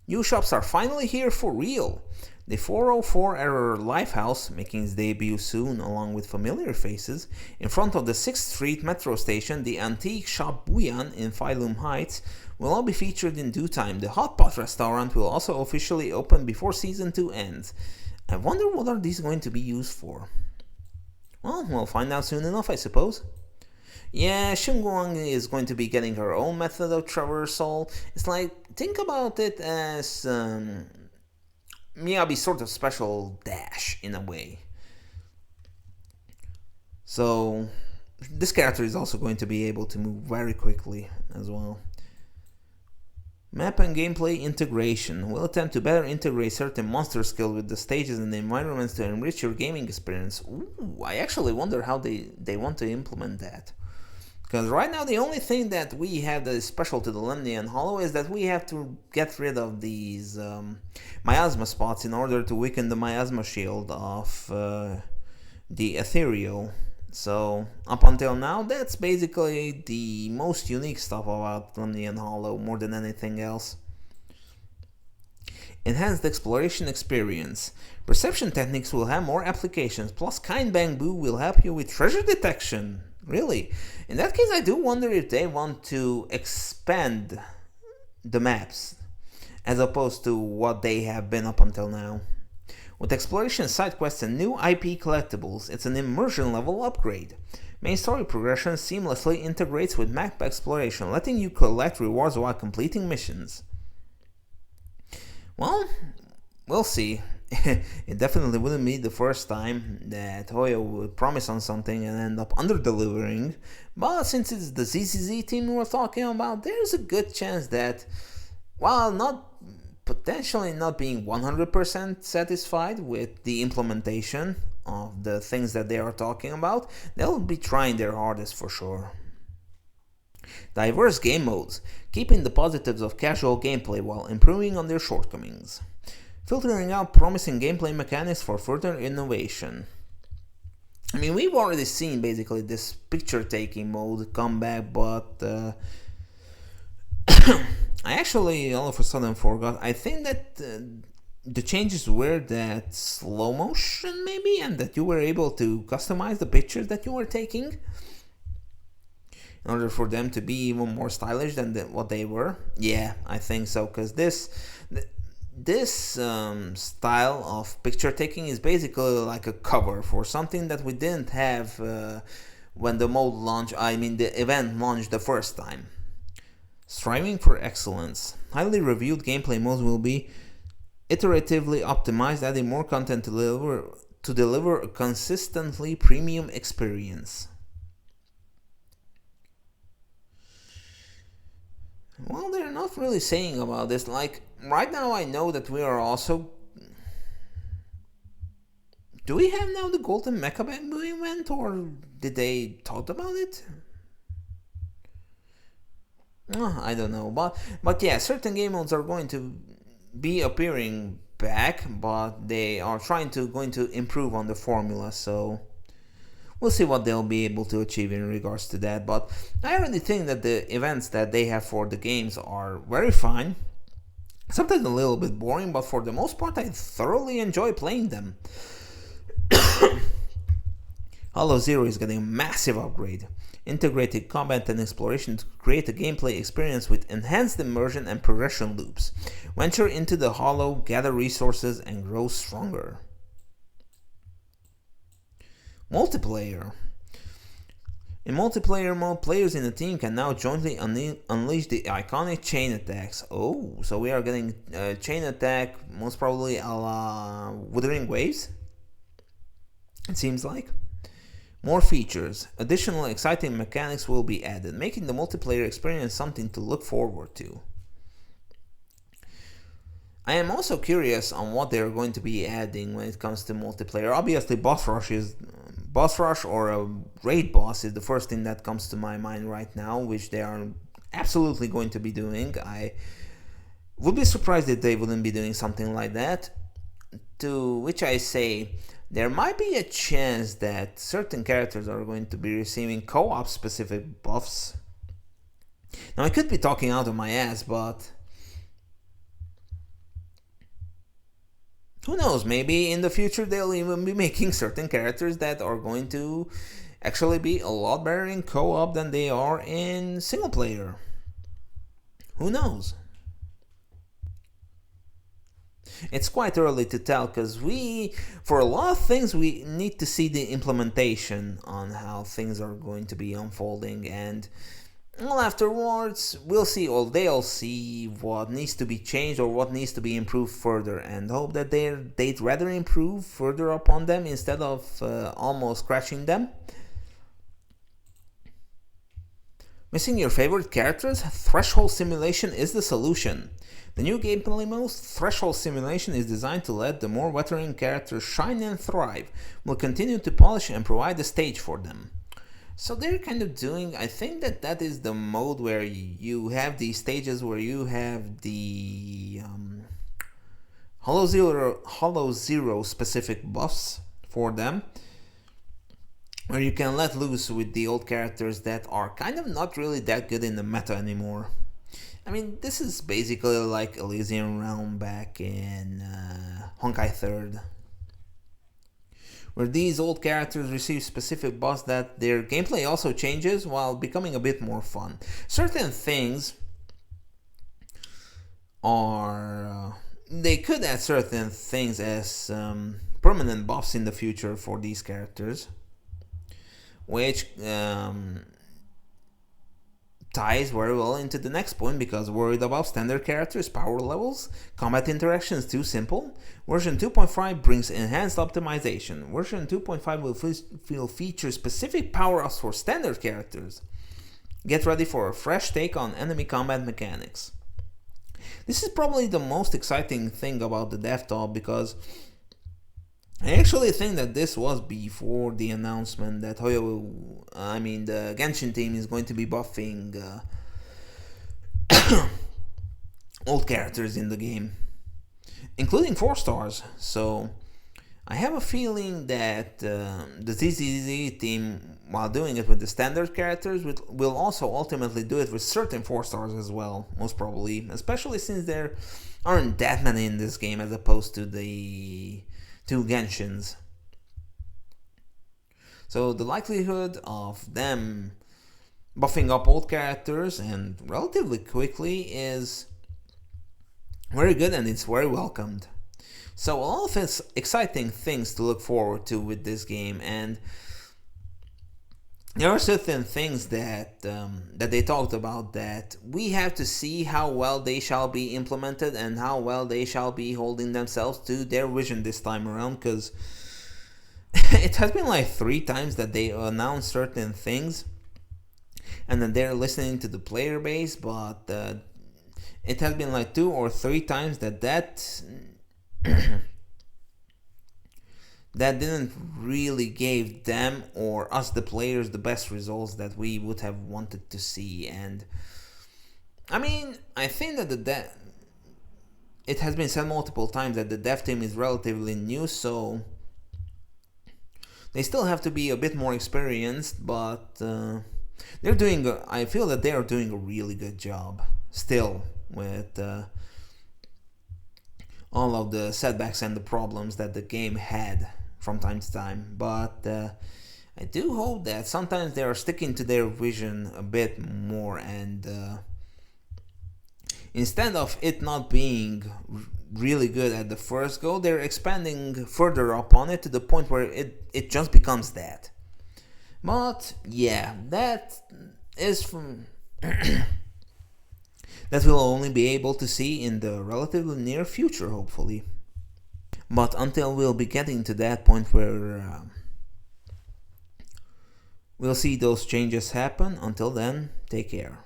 New shops are finally here for real. The 404 Error Lifehouse, making its debut soon along with familiar faces, in front of the 6th Street metro station, the antique shop Buyan in Phylum Heights, will all be featured in due time. The Hot Pot restaurant will also officially open before Season 2 ends. I wonder what are these going to be used for. Well, we'll find out soon enough, I suppose. Yeah, Xinguang is going to be getting her own method of traversal. It's like, think about it as Miyabi's sort of special dash in a way. So, this character is also going to be able to move very quickly as well. Map and gameplay integration will attempt to better integrate certain monster skills with the stages and the environments to enrich your gaming experience. Ooh, I actually wonder how they want to implement that. Because right now the only thing that we have that is special to the Lemnian Hollow is that we have to get rid of these miasma spots in order to weaken the miasma shield of the ethereal. So up until now, that's basically the most unique stuff about Lemnian Hollow more than anything else. Enhanced exploration experience. Perception techniques will have more applications, plus Kind Bamboo will help you with treasure detection. Really? In that case, I do wonder if they want to expand the maps as opposed to what they have been up until now. With exploration side quests and new IP collectibles, it's an immersion level upgrade. Main story progression seamlessly integrates with map exploration, letting you collect rewards while completing missions. Well, we'll see. It definitely wouldn't be the first time that Hoyo would promise on something and end up under-delivering, but since it's the ZZZ team we're talking about, there's a good chance that, while not potentially not being 100% satisfied with the implementation of the things that they are talking about, they'll be trying their hardest for sure. Diverse game modes, keeping the positives of casual gameplay while improving on their shortcomings. Filtering out promising gameplay mechanics for further innovation. I mean, we've already seen basically this picture taking mode come back, but I actually all of a sudden forgot. I think that the changes were that slow motion maybe, and that you were able to customize the pictures that you were taking in order for them to be even more stylish than what they were. Yeah, I think so, because this style of picture taking is basically like a cover for something that we didn't have when the mode launched. I mean, the event launched the first time. Striving for excellence. Highly reviewed gameplay modes will be iteratively optimized, adding more content to deliver a consistently premium experience. Well, they're not really saying about this. Like, right now I know that we are also... Do we have now the Golden Mecha Bamboo event, or did they talk about it? I don't know, but yeah, certain game modes are going to be appearing back, but they are going to improve on the formula, so we'll see what they'll be able to achieve in regards to that. But I already think that the events that they have for the games are very fine. Sometimes a little bit boring, but for the most part I thoroughly enjoy playing them. Hollow Zero is getting a massive upgrade. Integrated combat and exploration to create a gameplay experience with enhanced immersion and progression loops. Venture into the Hollow, gather resources, and grow stronger. Multiplayer. In multiplayer mode, players in a team can now jointly unleash the iconic chain attacks. Oh, so we are getting a chain attack, most probably a la Wuthering Waves, it seems like. More features, additional exciting mechanics will be added, making the multiplayer experience something to look forward to. I am also curious on what they're going to be adding when it comes to multiplayer. Obviously, boss rush or a raid boss is the first thing that comes to my mind right now, which they are absolutely going to be doing. I would be surprised if they wouldn't be doing something like that. To which I say, there might be a chance that certain characters are going to be receiving co-op specific buffs. Now, I could be talking out of my ass, but Who knows, maybe in the future they'll even be making certain characters that are going to actually be a lot better in co-op than they are in single player. Who knows? It's quite early to tell because for a lot of things, we need to see the implementation on how things are going to be unfolding, and well, afterwards, we'll see, or they'll see what needs to be changed or what needs to be improved further, and hope that they'd rather improve further upon them instead of almost scratching them. Missing your favorite characters? Threshold Simulation is the solution. The new gameplay mode, Threshold Simulation, is designed to let the more veteran characters shine and thrive. We'll continue to polish and provide the stage for them. So they're kind of doing, I think that is the mode where you have these stages where you have the Hollow Zero specific buffs for them, where you can let loose with the old characters that are kind of not really that good in the meta anymore. I mean, this is basically like Elysian Realm back in Honkai 3rd, where these old characters receive specific buffs that their gameplay also changes while becoming a bit more fun. Certain things are... they could add certain things as permanent buffs in the future for these characters, which ties very well into the next point, because worried about standard characters' power levels, combat interactions too simple. Version 2.5 brings enhanced optimization. Version 2.5 will feature specific power-ups for standard characters. Get ready for a fresh take on enemy combat mechanics. This is probably the most exciting thing about the dev talk, because I actually think that this was before the announcement that the Genshin team is going to be buffing old characters in the game, including 4 stars. So I have a feeling that the ZZZ team, while doing it with the standard characters, will also ultimately do it with certain 4 stars as well, most probably, especially since there aren't that many in this game as opposed to the 2 Genshins. So the likelihood of them buffing up old characters and relatively quickly is very good, and it's very welcomed. So a lot of exciting things to look forward to with this game, and there are certain things that they talked about that we have to see how well they shall be implemented and how well they shall be holding themselves to their vision this time around, because it has been like 3 times that they announced certain things and then they're listening to the player base, but it has been like 2 or 3 times that didn't really give them or us, the players, the best results that we would have wanted to see. And I mean, I think that it has been said multiple times that the dev team is relatively new, so they still have to be a bit more experienced, but I feel that they are doing a really good job still with all of the setbacks and the problems that the game had from time to time. But I do hope that sometimes they are sticking to their vision a bit more, and instead of it not being really good at the first go, they're expanding further upon it to the point where it just becomes that. But yeah, that is from that we'll only be able to see in the relatively near future, hopefully. But until we'll be getting to that point where we'll see those changes happen, until then, take care.